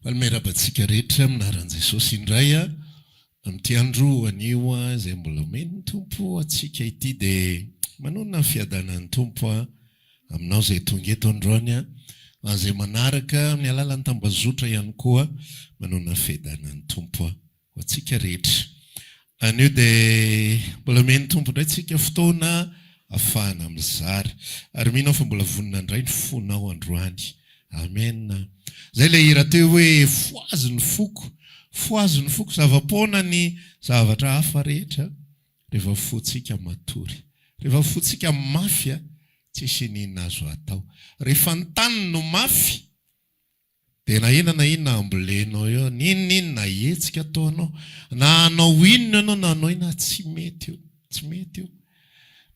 Palmerabatsika rehetra aminaran'i Jesosy indray amin'ity andro anio izay mbola omeny ny Tompo atsika ity dia manonona ny fiadanan'ny Tompo aminao izay tonga eto androany izay manaraka amin'ny alalan'ny tambazotra ihany koa manonona ny fiadanan'ny Tompo ho atsika rehetra. Anio dia mbola omeny ny Tompo indray tsika fotoana ahafahana mizara ary mino fa mbola vonina indray ny fonao androany. Amen. Zay le hira teo hoe foaziny foko zava-poana ny zavatra hafa rehetra rehefa fotsika matory, rehefa fotsika mafy tsisy n'inona azo atao. Rehefa ny tany no mafy dia na inona ambolenao eo, n'inona na hetsika ataonao, na anao inona anao na anao ina tsy mety eo.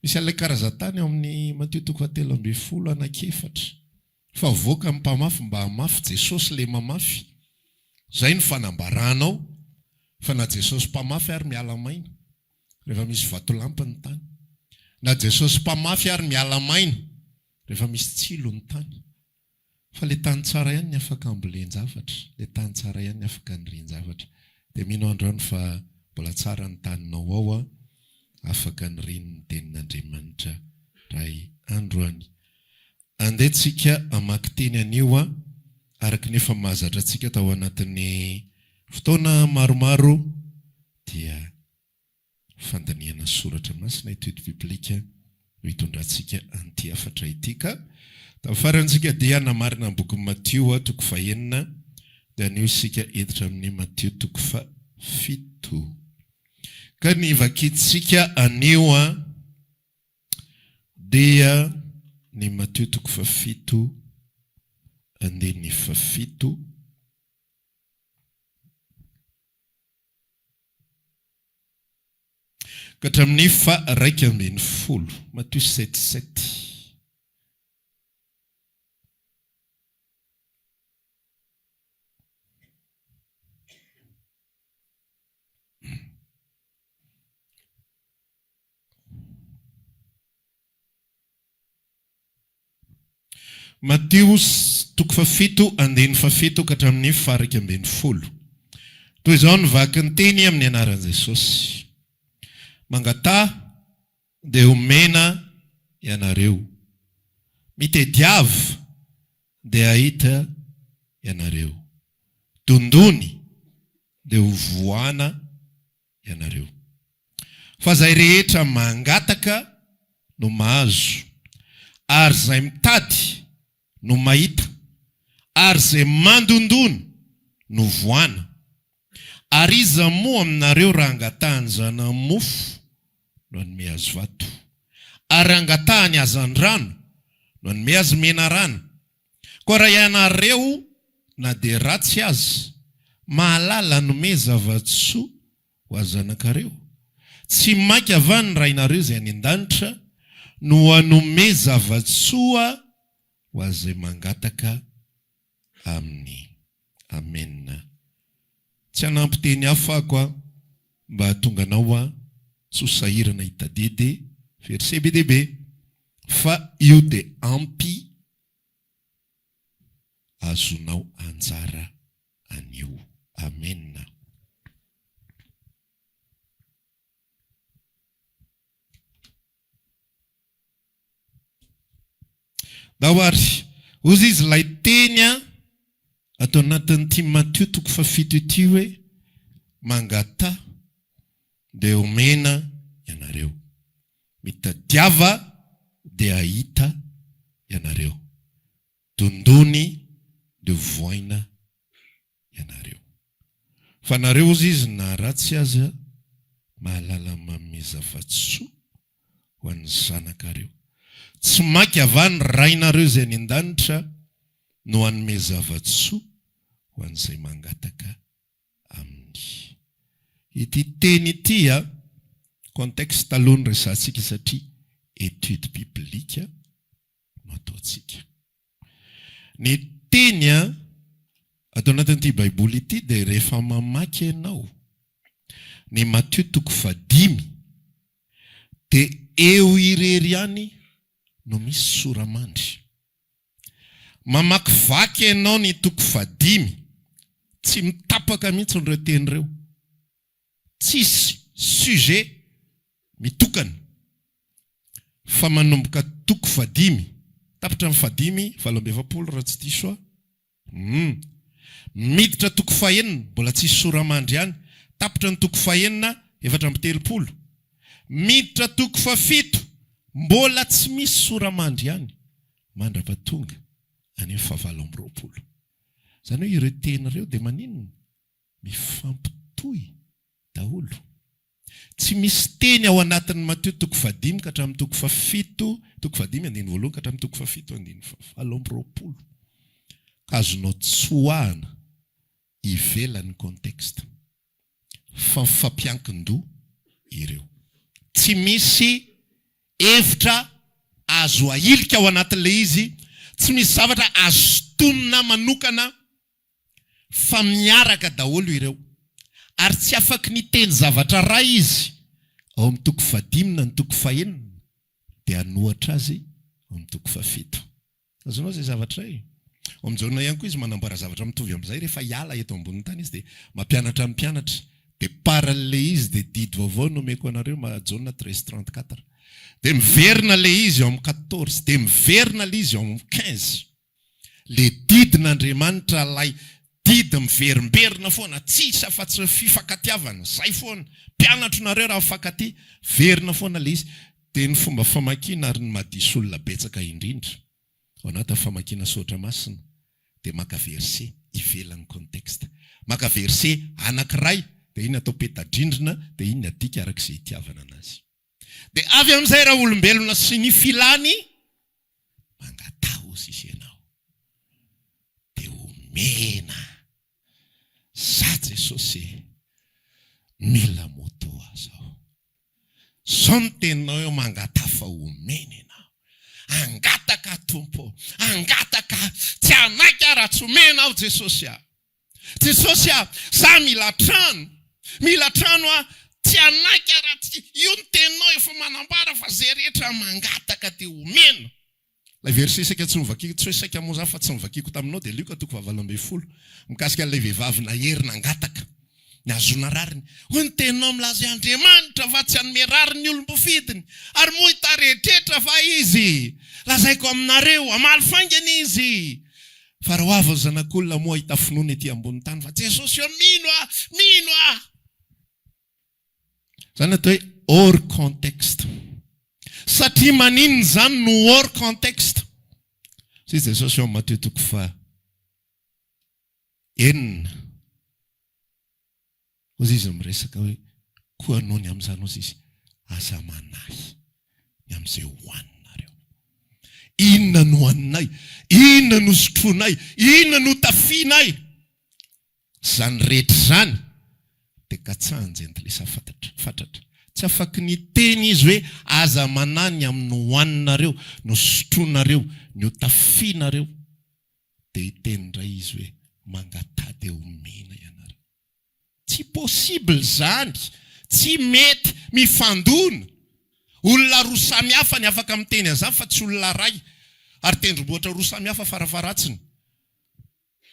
Misy an'ilay karazan-tany ao amin'ny Mateo 7:4 anakefatra. Fa voaka amin'ny mpamafy mba hamafy Jesosy le mamafy. Zay ny fanambaranao fa na Jesosy mpamafy ary miala maina rehefa misy vatolampy ny tany, na Jesosy mpamafy ary miala maina rehefa misy tsilo ny tany. Fa le tany tsara ihany ny afaka ambolen-javatra, le tany tsara ihany ny afaka nirian-javatra. Dia mino androany fa mbola tsara ny taninao ao afaka nirian'ny tenin'Andriamanitra ray androany. Andehantsika hamaky teny anio araka ny efa mahazatra antsika tao anatin'ny fotoana maromaro dia fandaniana soratra masina etude biblika no hitondrantsika an'ity afatra ity. Ka tafarantsika dia namarina ny boky Mateo 9 dia anio isika editra amin'ny Mateo 7. Ka ny vakitsika anio dia ny Mateo 7 andeny 7 ka hatramin'ny 9:10. Mateo 7:7. Mateo 7 andeny 7 ka hatramin'ny 9:10. Toy izao ny vaky ny teny amin'ny anaran'i Jesosy. Mangatà dia omena ianareo, mitadiava dia ahita ianareo, dondony dia hovoana ianareo. Fa zay rehetra mangataka no mahazo, ary zay mitady no mahita, ary zay mandondony no voana. Ary iza moa aminareo raha angatahany zana mofo no anome azy vato, ary angatahany azan-drano no anome azy mena rano. Koa raha ianareo na dia ratsy azy mahalala anome zava-tsoa ho azy zanakareo, tsy maika avany raha inareo izay any an-danitra no anome zava-tsoa ho azy izay mangataka aminy. Amen. Tsy hanampy teny hafa mba hatonga anao tsy ho sahirana hitadidy verset be dia be, fa io dia ampy azonao anjara anio. Amen. Dawary ozy izy lay teny atao anatin'ity Mateo 7 ity hoe mangatà dia omena ianareo, mitadiava dia ahita ianareo, dondony dia voaina ianareo. Fa nareo ozy izy na ratsy azy mahalala manome zava-tsoa ho an'ny zanakareo, tsy maky avany rainareo izay any an-danitra no anome zava-tsoa ho an'izay mangataka aminy. Ity teny ity contexte aloha ny resantsika satria étude biblika no ataontsika. Ny teny atao anatin'ity baiboly ity dia rehefa mamaky ianao ny Mateo 5 dia eo irery ihany no misy soramandry. Mamaky vaky ianao ny 5 tsy mitapaka mihitsy nireo teny ireo. Tsisy sujet mitokana. Fa manomboka toko 5, tapitra amin'ny 5, 20 raha tsy diso. Miditra toko 9, mbola tsisy soramandry ihany. Tapitra ny toko 9, 430. Miditra toko 7, mbola tsy misy soramandry ihany. Mandrapa tonga any 720. Zany hoe ireo teny ireo dia maninona? Mifampitohy daholo. Tsy misy teny ao anatin'ny Mateo toko 5 ka hatramin'ny toko 7, toko 5:1 ka hatramin'ny toko 7:720. Ka azonao tsoahana ivelan'ny contexte. Fa mifampiankin-doha ireo. Tsy misy hevitra azo ahilika ao anatin'ilay izy, tsy misy zavatra azo tonona manokana, fa miaraka daholo ireo. Ary tsy afaky niteny zavatra ray izy ao amin'ny toko 5 na ny toko 9 dia anohatra azy ao amin'ny toko 7. Azonao izay zavatra ray. Ao amin'izao ihany koa izy manamboara zavatra mitovy amin'izay rehefa hiala eto ambonin'ny tany izy dia mampianatra ny mpianatra. Dia parallèle izy dia didy vaovao nomeko anareo Jona 13:34. Dia miverina ilay izy ao amin'ny 14, dia miverina ilay izy ao amin'ny 15. Le didin'Andriamanitra lay didy miverimberina foana, tsisy afa-tsy fifankatiavana. Zay foana, mpianatra nareo raha mifankaty, verina foana ilay izy. Dia ny fomba famakiana ary ny madisy olona betsaka indrindra ao anatin'ny famakiana Saotra Masina dia maka verset ivelan'ny contexte. Maka verset anankiray dia iny atao peta-drindrina, dia iny adika arak'izay itiavana anazy. Dia avy amin'izay raha olombelona sy ny filany mangatao izy ianao. Dia omena. Za Jesosy mila moto azo. Zao teninao eo mangata fa omena ianao. Angataka Tompo, angataka, tsy anaiky raha tsy omena aho Jesosy aho. Jesosy aho, za mila trano aho, tsy anaiky raha tsy, io ny teninao efa manambara fa zay rehetra mangataka dia omena. Ilay verset saika tsy mivakiko, tsy hoe saika moa za fa tsy mivakiko taminao dia Luka toko 12 mikasika ilay vehivavy nahery nangataka. Ny azona rariny. Hoy ny teninao milaza Andriamanitra fa tsy hanome rariny olom-pofidiny. Ary moa hita rehetrrehetra fa izy. Lazaiko aminareo, amaly faingana izy. Fa raha avy zanak'olona moa hita finoana ety ambony tany fa Jesosy io mino ah. Zany atao hoe hors contexte. Satria maninona zany no hors contexte. Sy Jesosy eo amin'ny Mateo toko 9. Ozy izy miresaka hoe koa anao ny amin'izany ozy izy aza manahy ny amin'izay hohaninareo. Inona no hohaninay? Inona no sotronay? Inona no tafianay? Zany rehetra zany dia katsahanjentilesa fatratra. Tsy afaky ny teny izy hoe aza manahy ny amin'ny hohaninareo, no sotronareo, ny tafianareo. Dia hitendray izy hoe mangatady omena ianareo. Tsy possible zany, tsy mety mifandona. Olona roa samy hafa ny afaka miteny an'izany fa tsy olona ray. Ary tendrombohitra roa samy hafa farafaratsiny.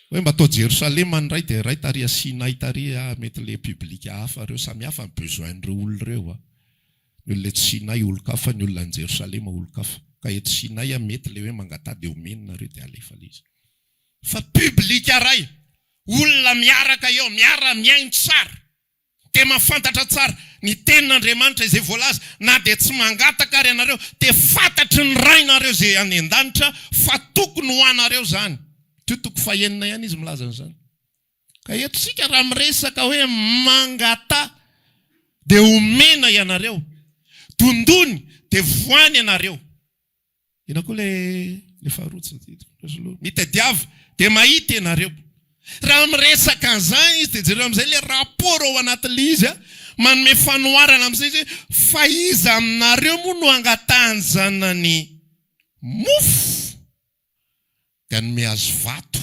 Hoe mba atao Jerosalema ny ray dia ray taria Sinai taria mety le publika hafa reo samy hafa ny besoin-reo olona reo. Ny olona eto Sinai olon-kafa, ny olona ny Jerosalema olon-kafa. Ka eto Sinai mety le hoe mangatady omena reo dia alefa le izy. Fa publika ray. Olona miaraka eo, miaino tsara. Dia mahafantatra tsara ny tenin'Andriamanitra izay voalaza, na dia tsy mangataka ary ianareo, dia fantatry ny rainareo izay any an-danitra fa tokony ho anareo zany. Toko 9 ihany izy milaza an'izany. Ka eto sika raha miresaka hoe mangata dia omena ianareo. Tondony dia voany ianareo. Ina koa le faharotsy mitadiava dia mahita ianareo. Raha miresaka an'izany izy dia jereo amin'izay le rapport ao anatin'ilay izy manome fanoharana amin'izay izy fa iza aminareo moa no angatahany zanany mofo ka ny mihazo vato.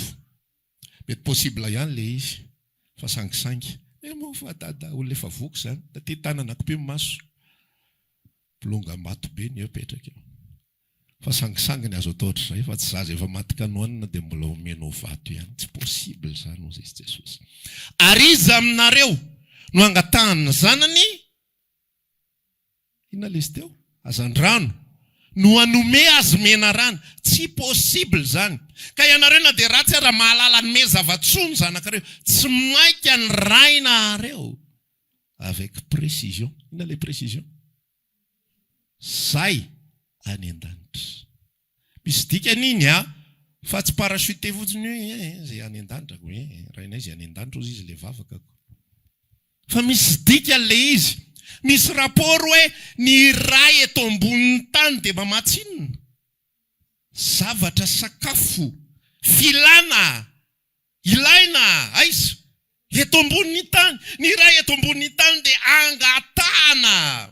Mety possible ihany le izy fa sangisangy. Moa dada olona efa voky zany. Taty tanana kopy maso. Pilonga mato be ny eo petraka eo. fa sangisanginy azo atao ohatr'izay fa tsy zaza efa maty kanoanina dia mbola omenao vato ihany. Tsy possible zany hozy izy Jesosy. Ary iza aminareo no angatahana zanany, inona lezy teo? Azandrano no anome azy mena rano. Tsy possible zany. Ka ianareo na dia ratsy raha mahalala ny me zava-tsony zanakareo, tsy mainka ny rainareo avec précision. Inona le précision? Zay any an-danitra. Misy dikan'iny fa tsy parachute fotsiny hoe zay any an-danitra ko rainay izy any an-danitra ozy izy le vavaka ko. Fa misy dika le izy. Misy rapport hoe ny ray eto ambonin'ny tany dia mamatsinina. Zavatra sakafo, filana, ilaina, aiza. Eto ambonin'ny tany. Ny ray eto ambonin'ny tany dia angatahana.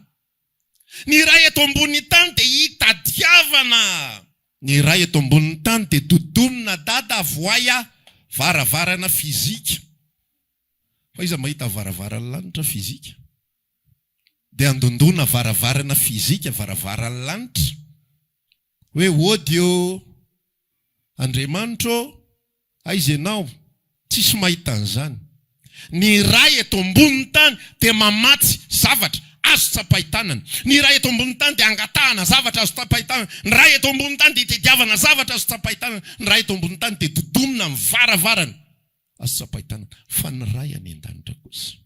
Ny ray eto ambonin'ny tany dia hitadiavana. Ny ray eto ambonin'ny tany dia dodomina dada voaya varavarana fizika. Fa iza mahita varavarana lanitra fizika? Dia andondona varavarana fizika varavarana lanitra. Hoe odio Andriamanitro, aiza ianao? Tsisy mahita an'izany. Ny ray eto ambonin'ny tany dia mamatsy zavatra azo tsapaitanana. Ny ray eto ambonin'ny tany dia angatahana zavatra azo tsapaitanana. Ny ray eto ambonin'ny tany dia itadiavana zavatra azo tsapaitanana. Ny ray eto ambonin'ny tany dia dodomina mivaravarana azo tsapaitanana. Fa ny ray any an-danitra kosa,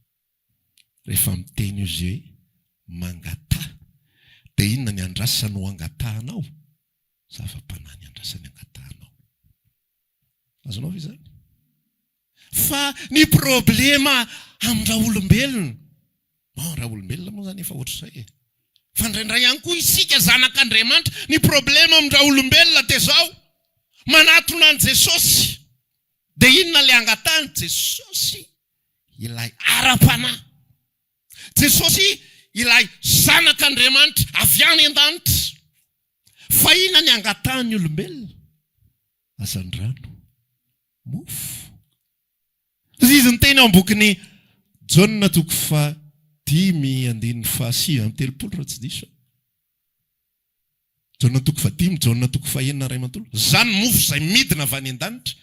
rehefa miteny izy hoe mangataha, dia inona ny andrasany ho angatahanao? Zava-panahy ny andrasany angatahanao. Azonao ve izany? Fa ny problema amin'ny olombelona, raha olombelona moa zany efa ohatr'izay. Fa indraindray ihany koa isika zanak'Andriamanitra, ny problema amin'ny olombelona dia zao: manatona an' Jesosy. Dia inona le angatahany? Jesosy ilay ara-panahy. Jesosy ilay zanak'Andriamanitra avy any an-danitra. Fa inona ny angatahany olombelona? Azandrano, mofo. Izy ny teny ao am-bokin'ny Jaona 5:5-7 raha tsy diso. Jaona 5:5, Jaona 5:9. Zany mofo izay midina avy any an-danitra.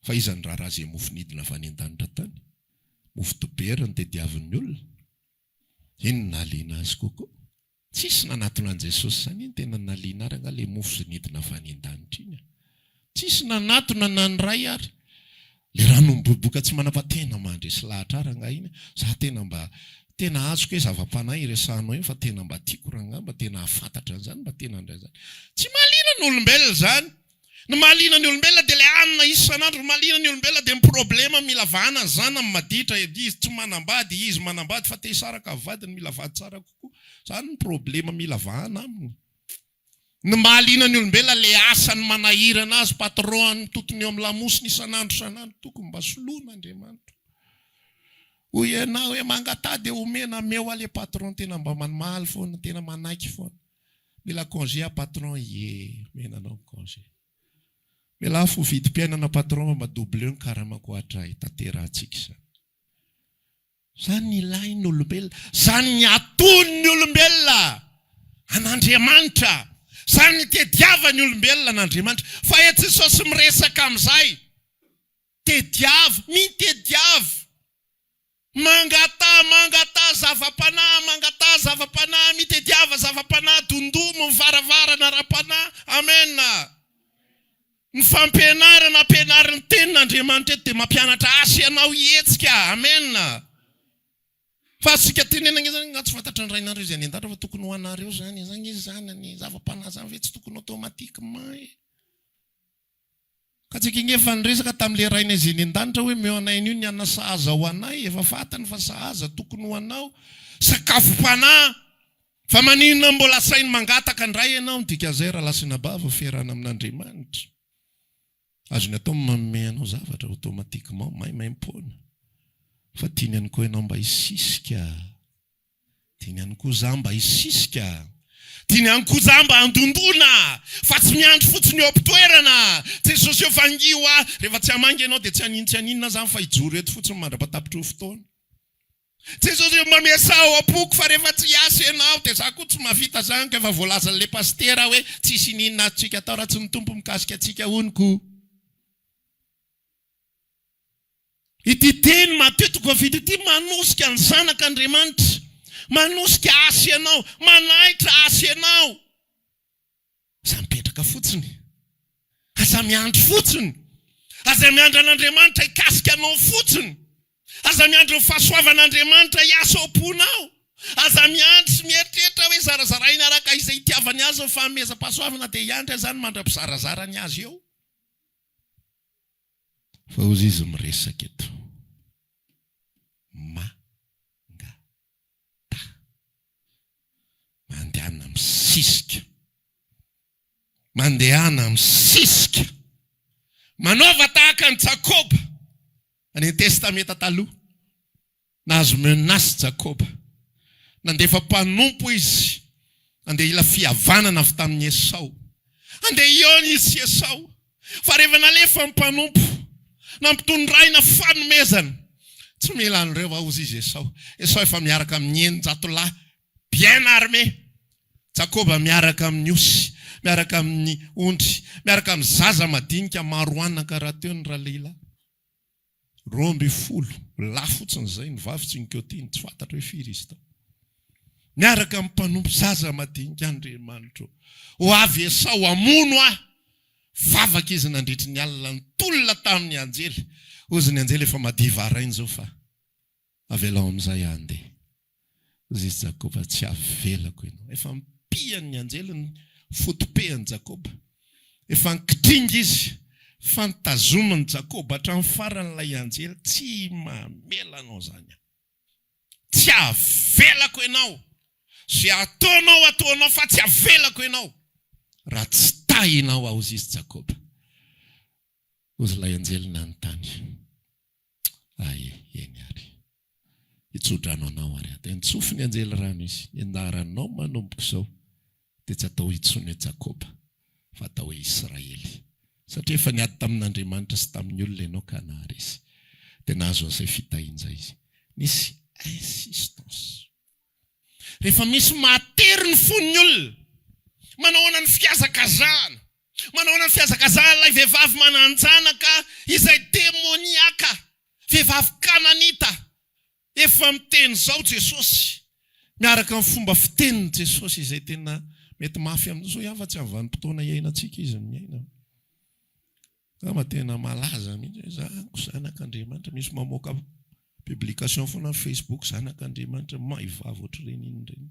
Fa iza ny raharaha izay mofo nidina avy any an-danitra tany? Mofo dobera ny tediavin'ny olona. Iny nahaliana azy kokoa. Tsisy nanatona an' Jesosy zany iny tena nahaliana ary anga le mofo izay nidina avy any an-danitra iny. Tsisy nanatona na ny ray ary. Le rano miboboka tsy manam-patena mandresy lahatra ary anga iny. Za tena mba tena azoko hoe zava-panahy iresahanao iny, fa tena mba tiako raha mba tena hafantatra an'izany, mba tena andray zany. Tsy mahaliana ny olombelona zany. Ny mahaliana ny olombelona dia le anina isan'andro. Ny mahaliana ny olombelona dia ny problema mila vahana zana maditra. Izy tsy manambady, izy manambady fa te hisaraka vadiny mila vady tsara kokoa. Zany ny problema mila vahana aminy. Ny mahaliana ny olombelona le asany manahirana azy, patron totony eo amin'ny lamosiny isan'andro tokony mba soloina Andriamanitra. Hoy ianao hoe mangatah dia omena meo ale patron tena mba manimaly foana, tena manaiky foana. Mila congé patron, menanao congé. Mila afo vidim-piainana patron mba double ny karamako hatray tanterahantsika izany. Zany ilainy olombelona, zany ny atony olombelona an'Andriamanitra. Zany ny tediavany olombelona an'Andriamanitra. Fa eto Jesosy miresaka amin'izay. Mitediava. Mangataha zava-panahy, mitediava zava-panahy, dondomo mivaravarana ra-panahy. Amen. Ny fampianarana ampianarany tenin'Andriamanitra eto dia mampianatra asa ianao hihetsika. Amen. Fa asika tenenana zany tsy fantatra ny rainareo izay any an-danitra fa tokony ho anareo zany. Zany izy zany ny zava-panahy zany ve tsy tokony automatique may. Ka tsika efa niresaka tamin'ile raina izay any an-danitra hoe meo anay io ny ana sahaza ho anay. Efa fantany fa sahaza tokony ho anao. Sakafo-panahy. Fa maninona mbola sainy mangataka ndray ianao midika zay raha lasina bava fiarahana amin'Andriamanitra. Azony atao manome anao zavatra automatiquement maimaimpona. Fa tiany ihany koa ianao mba hisisika. Tiany ihany koa za mba hisisika. Tiany ihany koa za mba handondona. Fa tsy miandry fotsiny eo am-pitoerana. Jesosy eo vangio rehefa tsy hamangy ianao dia tsy haninona zany fa hijoro eto fotsiny mandrapatapitra eo fotoana. Jesosy mba miasao apoko fa rehefa tsy asa ianao dia za koa tsy mahavita zany ka efa voalazan'le pastera hoe tsisy ninona atsika atao raha tsy ny tompo mikasika atsika honiko. Ity teny matetika vita ity manosika ny zanak'Andriamanitra, manosika asa ianao, manaitra asa ianao. Aza mipetraka fotsiny, aza miandry fotsiny, aza miandry an'Andriamanitra hikasika anao fotsiny, aza miandry ny fahasoavan'Andriamanitra hiasa ao am-ponao, aza miandry sy mieritreritra hoe zarazaraina araka izay itiavany azy ny fanomezam-pahasoavana dia hiandry zany mandra-pizarazarany azy eo. Fa ozy izy miresaka eto. Mandehana misisika. Mandehana misisika. Manaova tahaka ny Jakoba. Any testamenta taloha. Nahazo menace Jakoba. Nandefa mpanompo izy. Andeha ila fihavanana avy tamin'ny Esau. Andeha iony izy sy Esau. Fa rehefa nalefa ny mpanompo, nampitondraina fanomezana, tsy mila an'ireo aozy izy Esau. Esau efa miaraka amin'ny eninjato-lahy bien armé. Jakoba miaraka amin'ny osy, miaraka amin'ny ondry, miaraka amin'ny zaza madinika maroanina karaha teo ny ralehilahy. 12 lahy fotsiny izay ny vavy tsy nikotiny, tsy fantatra hoe firy izy tao. Miaraka amin'ny mpanompo zaza madinika Andriamanitra. Ho avy Esau amono vavaka izy nandritry ny alina nitolona tamin'ny anjely. Ozy ny anjely efa madiva arainy zao fa avelao amin'izay andeha. Ozy izy Jakoba tsy avelako ianao. Efa mpian'ny anjely ny fotopean'ny Jakoba. Efa nikitringy izy. Fantazomany Jakoba hatramin'ny faran'ilay anjely tsy mamela anao zany. Tsy avelako ianao. Zay ataonao fa tsy avelako ianao. Raha tsy tahinao aho izy Jakoba. Ozy ilay anjely nanontany. Eny ary. Hitsodranao anao ary. Dia nitsofy ny anjely rano izy. Endaranao manomboka izao. Dia tsy atao hitsony hoe Jakoba, fa atao hoe Israely. Satria efa niady tamin'Andriamanitra sy tamin'ny olona ianao ka nahary izy. Dia nahazo an'izay fitahiana izy. Nisy insistance. Rehefa misy matery ny fon'ny olona, manao ny fiazakazahana. Manao ny fiazakazahana ilay vehivavy mananjanaka izay demoniaka, vehivavy kananita. Efa miteny zao Jesosy. Miaraka amin'ny fomba fiteniny Jesosy izay tena mety mafy amin'izao ihany tsy amin'ny vanim-potoana iainantsika izy miaina. Kama tena malaza mihitsy zako zanak'Andriamanitra, misy mamoaka publication foana amin'ny Facebook, zanak'Andriamanitra maivavy ohatr'ireny iny reny.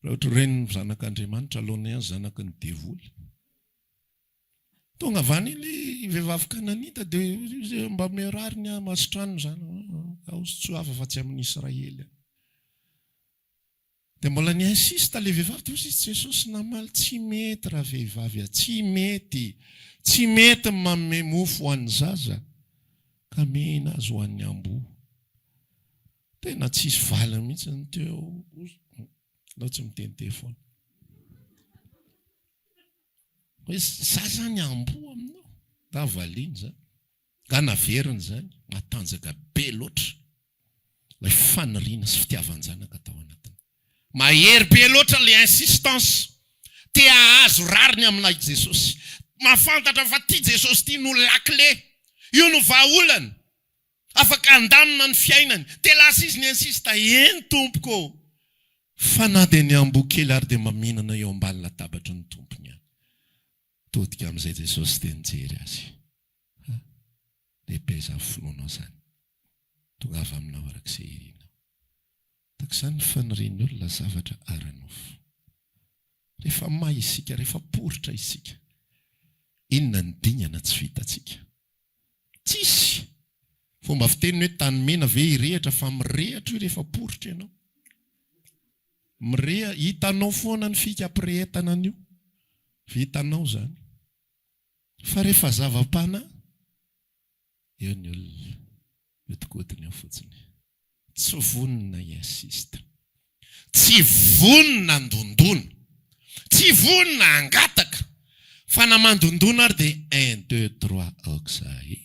Raha ohatr'ireny zanak'Andriamanitra alohanay ihany zanaky ny devoly. Tonga avany ilay vehivavy kananita dia mba merariny masotrano zany. Aosy tsy hafa fa tsy amin'ny Israely. Dia mbola ny insista ilay vehivavy, dia hozy Jesosy namaly tsy mety raha vehivavy, tsy mety. Tsy mety manome mofo ho an'ny zaza ka mena azy ho an'ny amboa. Tena tsisy vala mihitsy ny teo. Nao tsy mitente foana. Hoe zaza ny amboa aminao. Da valiany zany. Ka naveriny zany. Matanjaka be loatra. Ilay faniriana sy fitiavan-janaka tao anatiny. Mahery be loatra ilay insistance. Te ahazo rariny aminay Jesosy. Mafantatra fa ty Jesosy ty no lakle. Io no vahaolany. Afaka andamina ny fiainany. Te lasa izy ny insista. Eny tompoko. Fa na dia ny amboa kely ary dia maminana eo ambany latabatra ny tompony any. Todika amin'izay Jesosy dia nijery azy. Lehibe za finoanao zany. Tonga avy aminao arak'izay irinao. Tak'izany ny fanirian'ny olona zavatra ara-nofo. Rehefa may isika, rehefa poritra isika, inona ny dingana tsy vitantsika? Tsisy. Fomba fiteny hoe tanimena ve hirehatra fa mirehatra io rehefa poritra ianao. Hitanao foana ny fikam-pirehetana an'io. Vitanao zany. Fa rehefa zava-panahy, eo ny olona metikodiny eo fotsiny. Tsy vonina insista. Tsy vonina ndondona. Tsy vonina angataka. Fa namandondona ary dia 1, 2, 3 aok'izay.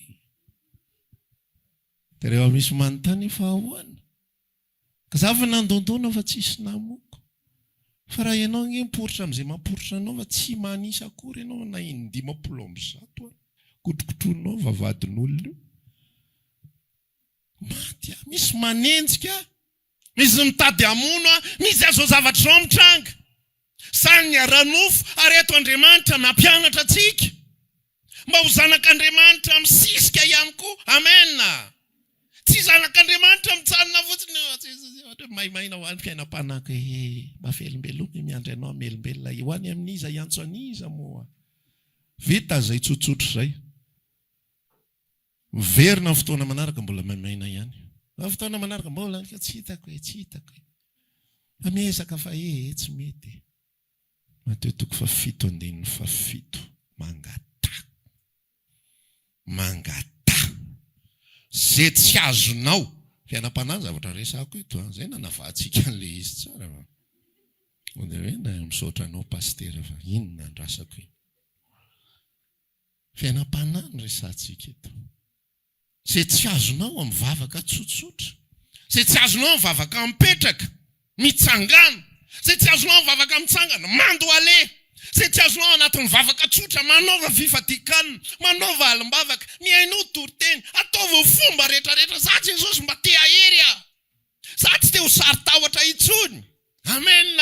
dia rehefa misy manontany fa ahoana ka za fa nandondona fa tsisy namoko fa raha ianao nge miporitra amin'izay mamporitra anao fa tsy manisy akory ianao na 900 kotrokotronao vavadin'olona io maty misy manenjika misy mitady amono misy azo zavatra zao mitranga sany ny aranofo ary eto Andriamanitra mampianatra antsika mba ho zanak'Andriamanitra misisika ihany koa amen tsy zanak'Andriamanitra mitsanona fotsiny maimaina ho an'ny fiainam-panaka mba felombelona miandry anao melombelona ho any amin'iza iantso aniza moa vita zay tsotsotra zay miverina fotoana manaraka mbola maimaina ihany fotoana manaraka mbola tsy hitako amezaka fa tsy mety Mateo 7:7 mangata zay tsy azonao fiainam-panahy zavatra resako ito zay nanavahantsika an'le izy tsara hoe na misaotra anao pastera fa inona andrasako io fiainam-panahy ny resantsika ito zay tsy azonao amivavaka tsotsotra zay tsy azonao amivavaka mipetraka mitsangana zay tsy azonao amivavaka mitsangana mandoale zay tsy azonao anatin'ny vavaka tsotra manaova fifatikana manaova alim-bavaka miainao toriteny ataova fomba rehetrarehetra za Jesosy mba te ahery za tsy te ho saritahotra intsony amen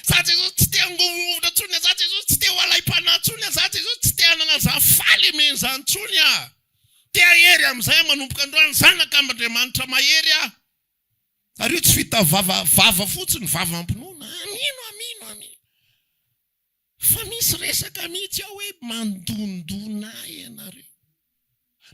za Jesosy tsy te angovovovotra ntsony za Jesosy tsy te ho alai-panahy ntsony za Jesosy tsy te hanana za faly men'izany ntsony te ahery amin'izay manomboka androany zanak'Andriamanitra mahery ary io tsy vita vava fotsiny vava ampinoana amino fa misy resaka mihitsy aho hoe mandondona ianareo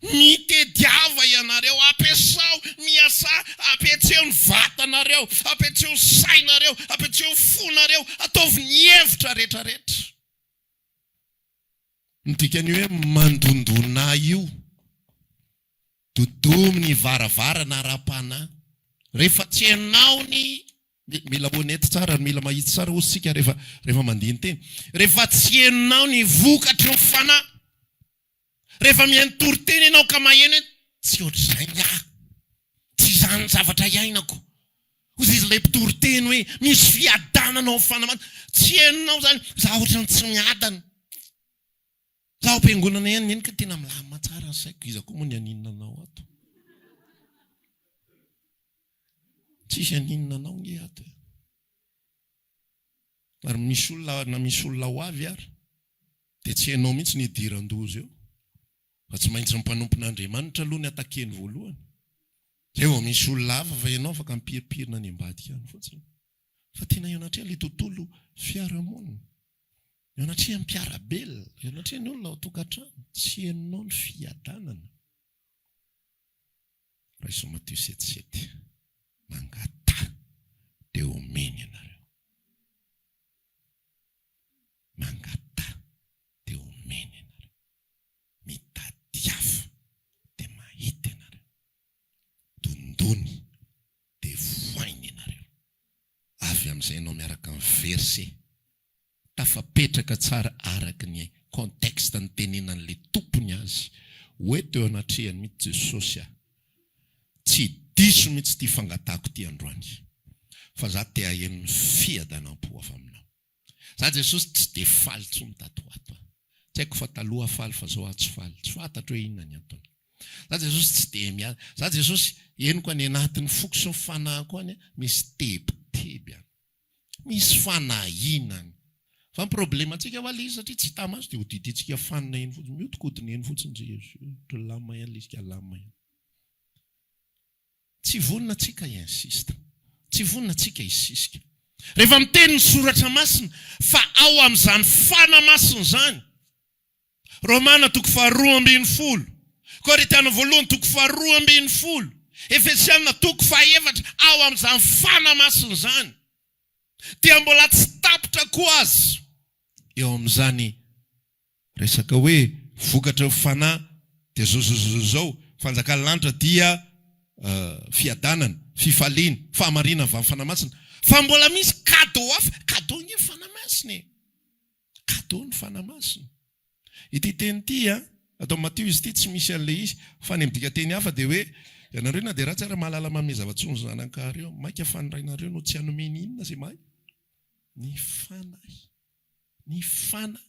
mitediava ianareo ampiasao miasa ampiatseo ny vatanareo ampiatseo sainareo ampiatseo fonareo ataovy ny hevitra rehetrarehetra midikany hoe mandondona io dodomy varavarana ara-panahy rehefa tsy hainao ny mila honety tsara mila mahitsy tsara osika rehefa mandiny teny rehefa tsy hainao ny vokatry ny fanahy rehefa mihaino toriteny ianao ka maheno tsy ohatr'izay tsy izany zavatra iainako ozy izy ilay mpitoriteny hoe misy fiadananao fanahy tsy haininao zany za ohatrany tsy miadana za ampiangonana ihany neny ka tena milamina tsara ny saiko iza koa moa ny aninanao ato tsisy aninanao nge ato ary misy olona ho avy ary dia tsy hainao mihitsy ny idiran-doza eo fa tsy maintsy ny mpanompon'Andriamanitra aloha ny atakeny voalohany zay vao misy olona hafa fa ianao afaka mipiripirina any ambadika any fotsiny fa tena eo anatria ilay tontolo fiarahamonina eo anatria ny mpiarabelona eo anatria ny olona ao tokantrano tsy hainao ny fiadanana Raisy Mateo 7:7 mangata dia omeny ianareo mangata dia omeny ianareo mitadiava dia mahita ianareo dondony dia voainy ianareo avy amin'izay ianao miaraka amin'ny verset tafapetraka tsara araka ny contexte ny tenenan'ilay tompony azy hoe teo anatrehany mihitsy Jesosy tsy diso mihitsy ty fangatako ty androany fa za te aheno ny fiadanam-po avy aminao za Jesosy tsy de faly tsy mitatoato tsy haiko fa taloha faly fa zao tsy faly tsy fantatro hoe inona ny antony za Jesosy tsy de miady za Jesosy henoko any anatin'ny foko sy ny fanahiko any misy tebiteby any misy fanahinany fa ny problema antsika ho alizy satria tsy hita maso dia ho diditsika fanina eny fotsiny mihodikodina eny fotsiny Jesosy lama ihany lisika lama ihany tsy vonina tsika insista tsy vonina tsika isisika rehefa miteny ny soratra masina fa ao amin'izany fana masina zany Romana 2:10 Korintana 2:10 Efesiana 2:7 ao amin'izany fana masina zany dia mbola tsy tapitra koa azy eo amin'izany resaka hoe vokatra fanahy dia zao fanjakana lanitra dia fiadanana fifaliana fahamarina avy amin'ny fanamasina fa mbola misy cadeau hafa cadeau ny fanamasina cadeau ny fanamasina ity teny ity atao Mateo izy ity tsy misy an'ilay izy fa ny midika teny hafa dia hoe Ianareo na dia raha tsara mahalala mamy zava-tsony zanakahary eo, maika fanirainareo no tsy hanomeny inona zay mahay. Ny fanahy. Ny fana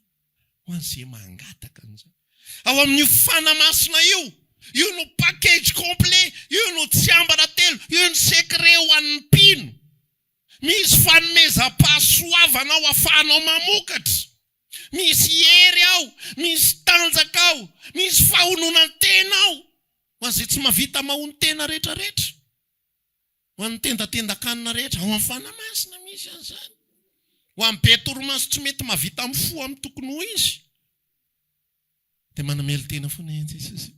ho an'izay mangataka an'izany. Ao amin'io fanamasina io no package complet, io no tsy ambara telo, io no secret ho an'ny mpino. Misy fanomezam-pahasoavana ao ahafahanao mamokatra. Misy hery ao, misy tanjaka ao, misy fahononan-tena ao. Ho an'izay tsy mahavita mahon-tena rehetrarehetra. Ho an'ny tendatendan-kanina rehetra, ao amin'ny fanamasina misy an'izany. Ho amin'ny be torimaso tsy mety mahavita amin'ny fo amin'ny tokony ho izy. Dia manamelo tena foana Jesosy.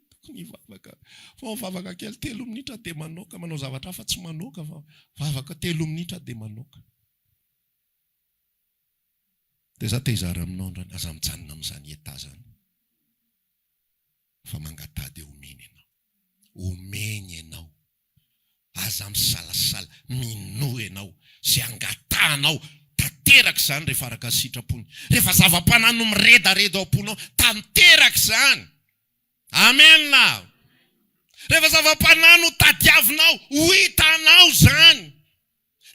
Tokony hivavaka. Fa mivavaka kely 3 minitra dia manoka. Manao zavatra hafa tsy manoka fa vavaka 3 minitra dia manoka. Dia za te hizara aminao androany, aza mijanona amin'izany eta zany. Fa mangatady omeny ianao. Omeny ianao. Aza misalasala, minoa ianao. Zay angatanao, tanteraka izany rehefa araka sitrapony. Rehefa zava-panano miredareda ao am-ponao, tanteraka izany. Amen na. Rehefa zava-panano tadiavinao, ho hitanao izany.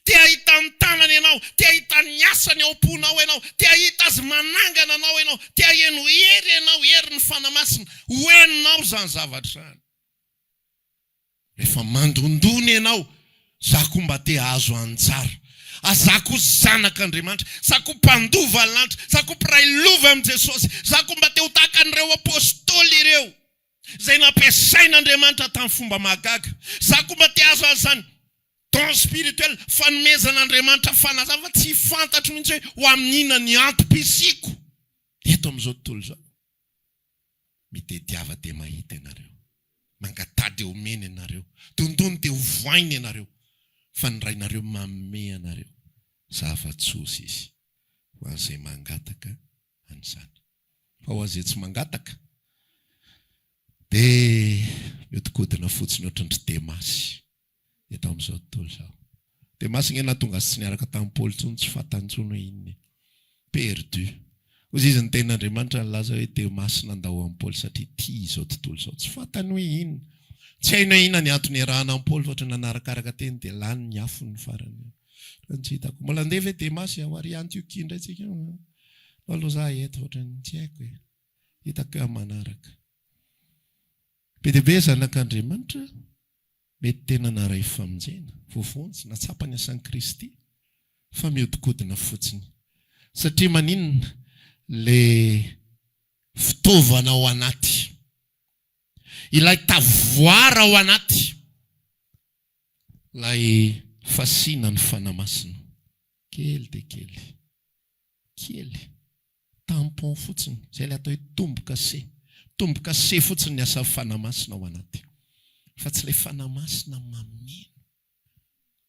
Te ahita ny tanany ianao, te ahita ny asany ao am-ponao ianao, te ahita azy manangana anao ianao, te aheno hery ianao, hery ny fanamasina, ho henonao izany zavatra izany. Rehefa mandondony ianao, zako mba te azo anjara. Azako zanak'Andriamanitra, zako mpandova lanitra, zako mpiray lova amin'i Jesosy, zako mba te ho tahaka an'ireo apôstôly ireo, izay nampiasain'Andriamanitra tamin'ny fomba mahagaga. Zako mba te azo an'izany don spirituel, fanomezan'Andriamanitra fanazava tsy fantatro mihitsy hoe ho amin'inona ny antom-pisiko. Eto amin'izao tontolo izao, mitediava dia mahita ianareo, mangatady omeny ianareo, dondony dia hovoainy ianareo, fa ny rainareo manome ianareo zava-tsosa izy ho an'izay mangataka an'izany. Fa ho an'izay tsy mangataka dia miodikodina fotsiny ohatran'ny Demasy eto amin'izao tontolo izao. Demasy ngena tonga tsy niaraka tamin'i Paoly intsony, tsy fantantsony hoe inona, perdu. Hoy izy ny tenin'Andriamanitra nilaza hoe Demasy nandao amin'i Paoly satria tia izao tontolo izao. Tsy fantany hoe inona. Tsy haino hoe inona ny antony iarahana amin'i Paoly, fa ohatran'ny nanarakaraka teny dia lany ny afony farany. Tsy hitako. Mbola andeha ve Demasy ho ary Antiokia indray tsika? Aloha za eto ohatran'ny tsy haiko hoe. Hitako hoe manaraka. Be dia be zanak'Andriamanitra, mety tena naray famonjena, voavonjy, natsapa ny asan'i Kristy, fa miodikodina fotsiny. Satria maninona ilay fitaovana ao anaty, ilay tavoara ao anaty, ilay fasiana ny fanamasina. Kely dia kely. Kely. Tampon fotsiny, izay ilay atao hoe tombo-kase. Tombo-kase fotsiny ny asa fanamasina ao anaty. Fa tsy ilay fanamasina mameno.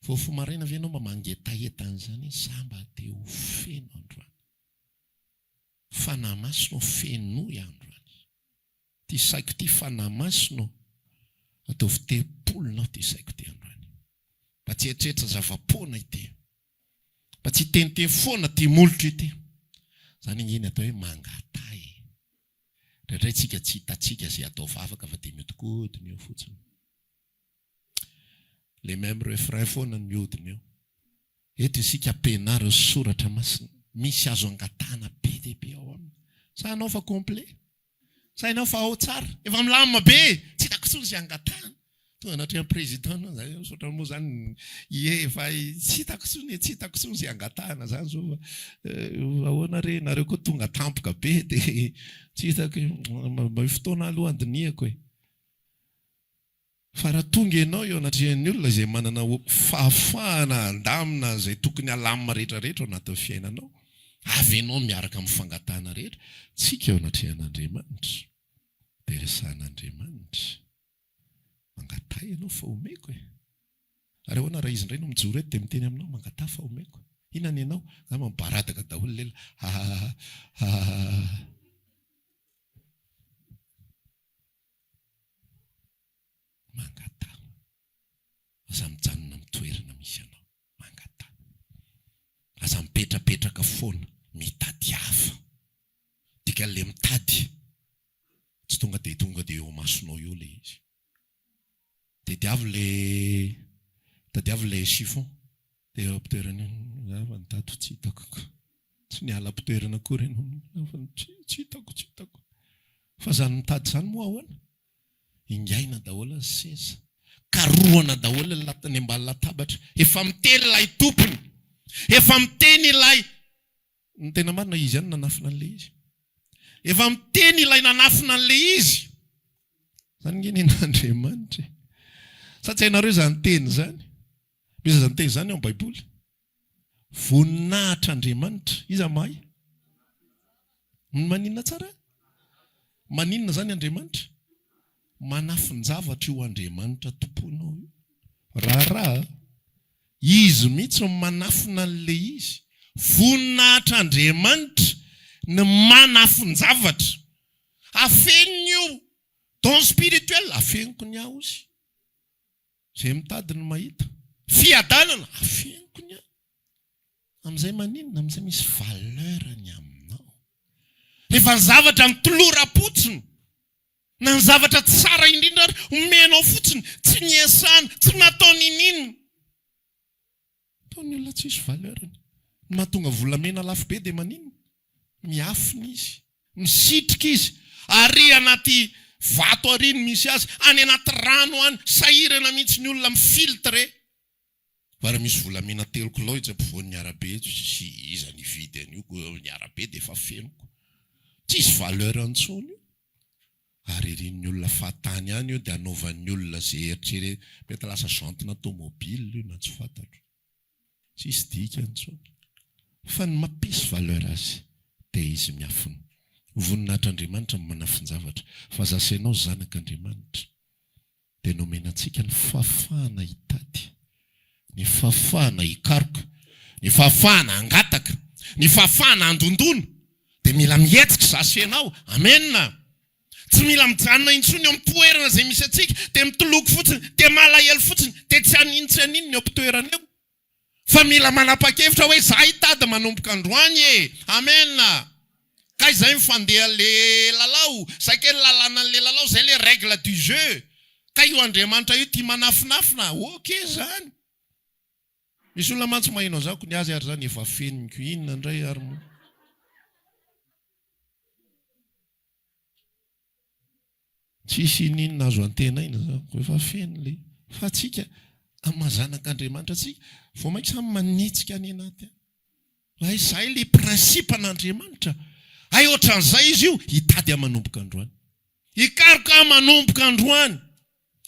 Vao fomaraina ve ianao mba mangetaeta an'izany, za mba te ho feno androany. Fanamasina ho feno androany. Ty saiko ty fanamasina ataovy te-polona ty saiko ty androany. Mba tsy eritreretra zava-poana ity. Mba tsy teniteny foana ty molotro ity. Zany ingeny atao hoe mangatay. Rehetra tsika tsy hitatsika izay atao vavaka fa dia miodikodina eo fotsiny. Le même refrain foana ny mihodina eo. Eto isika ampianarina soratra masina. Misy azo angatana be dia be ao aminy. Sa anao fa complet? Sa anao fa ao tsara? Efa milamina be, tsy hitako tsony izay angatana. Tonga anatrehany président zany, sotra moa zany efa tsy hitako tsony izay angatana zany zao. Ahoana re, nareo koa tonga tampoka be dia tsy hitako hoe fotoana aloha andiniako hoe. Fa raha tonga ianao eo anatrehan'ny olona izay manana fahafahana andamina izay tokony halamina rehetrarehetra ao anatin'ny fiainanao, avy ianao miaraka amin'ny fangatahana rehetra, tsika eo anatrehan'Andriamanitra. Dia resahan'Andriamanitra. Mangatay ianao fa omeko e. Ary ahoana raha izy indray no mijoro eto dia miteny aminao mangatay fa omeko. Inona ny ianao? Za mamparadaka daholo lela. Mangatay. Aza mijanona mitoerana misy ianao. Mangatay. Aza mipetrapetraka foana. Mitady hafa. Dika le mitady. Tsy tonga dia eo masonao eo le tadiavy le chiffon dia eo am-pitoerana io nitato tsy hitako tsy niala am-pitoerana koa reny tsy hitako fa zany mitady zany moa ahoana ingaina daholo ny seza karohana daholo ny latany ambany latabatra efa miteny ilay tompony efa miteny ilay ny tena marina izy ihany nanafina an'le izy efa miteny ilay nanafina an'le izy zany ngenen'Andriamanitra sa tsy hainareo zany teny zany misy zany teny zany eo amin'ny Baiboly voninahitra Andriamanitra iza mahay maninona tsara maninona zany Andriamanitra manafin-javatra io Andriamanitra tomponao io raha izy mihitsy manafina an'le izy voninahitra Andriamanitra ny manafin-javatra afeniny io don spirituel afeniko ny aho izy zay mitady ny mahita fiadanana afeniko ny aho amin'izay maninona amin'izay misy valeurany aminao rehefa ny zavatra mitoloram-potsiny na ny zavatra tsara indrindra omenao fotsiny tsy niasana tsy natao ninino ataony olona tsisy valeurany mahatonga volamena lafo be dia maninona miafina izy misitrika izy ary anaty vato ariny misy azy any anaty rano any sahirana mihitsy ny olona mifiltre vara misy volamena 3 kilao izy ampovoan'ny arabe sy iza ny vidy an'io ny arabe dia efa fenoko tsisy valeur antsony io ary irin'ny olona fatany ihany io dia anaovan'ny olona zay eritrere mety lasa jantina tomobile io na tsy fantatro tsisy dika antsony fa ny mampisy valeur azy dia izy miafina voninahitran'Andriamanitra manafin-javatra fa zasainao zanak'Andriamanitra dia nomenantsika ny fahafahana hitady ny fahafahana hikaroka ny fahafahana hangataka ny fahafahana handondona dia mila mihetsika zasainao amenna tsy mila mijanona intsony eo am-toerana izay misy atsika dia mitoloko fotsiny dia malahelo fotsiny dia tsy hanintsy haninona eo am-toerana eo fa mila manapa-kevitra hoe za hitady manomboka androany amenna ka izay mifandeha le lalao zay ke lalana le lalao zay le règle du jeu ka io Andriamanitra io tia manafinafina ok zany misy olona mantsy mahinao zako ny azy ary zany efa feniko inona indray ary mo tsisy ininona azo antena ina zako efa feno le fa tsika amazanak'Andriamanitra tsika vao mainka samy manitsika any anaty ay zay le principe an'Andriamanitra ay ohatran'izay izy io hitady manomboka androany hikaroka manomboka androany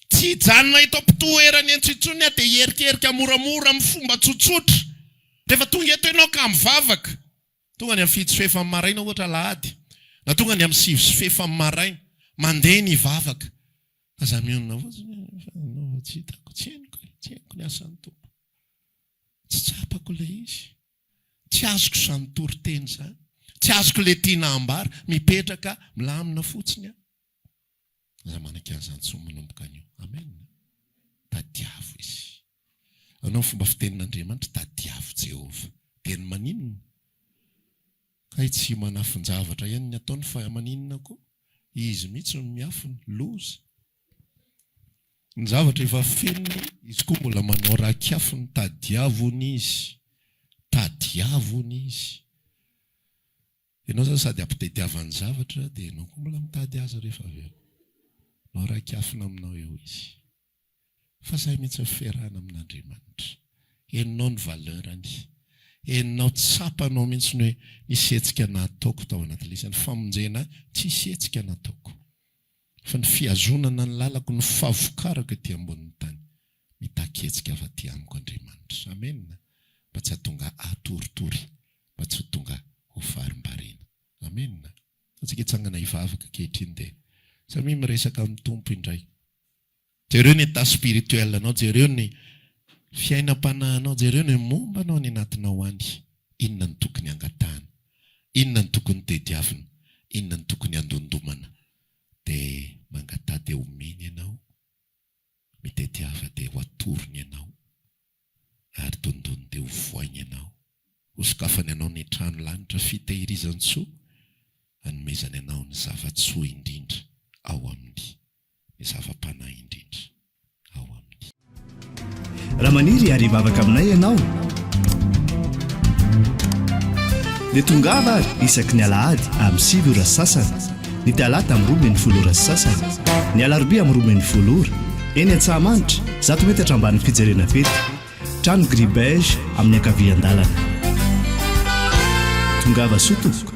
tsy hijanona eto am-pitoerany antsitsony dia herikerika moramora amin'ny fomba tsotsotra rehefa tonga eto ianao ka mivavaka tonga ny amin'ny fito sy fefa amin'ny maraina ohatra lahady na tonga ny amin'ny 5 sy fefa amin'ny maraina mandeha ny vavaka aza mionona tsy hitako tsy henoko ny asan'ny tompo tsy tsapako ilay izy tsy azoko izany toriteny zany tsy azoko le tiana ambara mipetraka milamina fotsiny aho aza manaka an'izany tsy manomboka an'io amen tadiavo izy anao ny fomba fitenin'Andriamanitra tadiavo Jehova dia ny maninona kay tsy manafin-javatra ihany ny ataony fa maninona koa izy mihitsy no miafina loza ny zavatra efa fenony izy koa mbola manao raha-kiafiny tadiavony izy ianao zany sady ampitadiavany zavatra dia ianao koa mbola mitady azy rehefa avy eo nao raha-kiafina aminao eo izy fa zay mihitsy fiarahana amin'Andriamanitra heninao ny valeurany heninao tsapanao mihitsy ny hoe nisy hetsika nataoko tao anatin'ilay izy ny famonjena tsisy hetsika nataoko fa ny fiazonana ny lalako ny fahavokarako ety ambonin'ny tany mitaky-hetsika avy aty amiko Andriamanitra amenna mba tsy hahatonga atoritory mba tsy ho tonga ho farim-barena amenna atsika hitsangana hivavaka kehitriny dia samy miresaka amin'ny tompo indray jereo ny état spirituel anao jereo ny fiainam-panahinao jereo ny momba anao ny anatinao any inona ny tokony angatahana inona ny tokony tediavina inona ny tokony andondomana dia mangatah dia omeny ianao mitediava dia ho atorony ianao ary dondony dia ho voainy ianao hosokafany ianao ny trano lanitra fitehirizany soa hanomezany ianao ny zava-tsoa indrindra ao amin'ny ny zava-panahy indrindra ao amin'ny raha maniry ary vavaka aminay ianao dia tongava ary isaky ny alahady amin'ny 7 ora sasany, ny talata amin'ny 12 ora sasany, ny alarobia amin'ny 12 ora. Eny Antsahamanitra 100 metatra ambany fijerena fety, trano Gribege amin'ny ankavian-dalana. Tongava soa tompoko.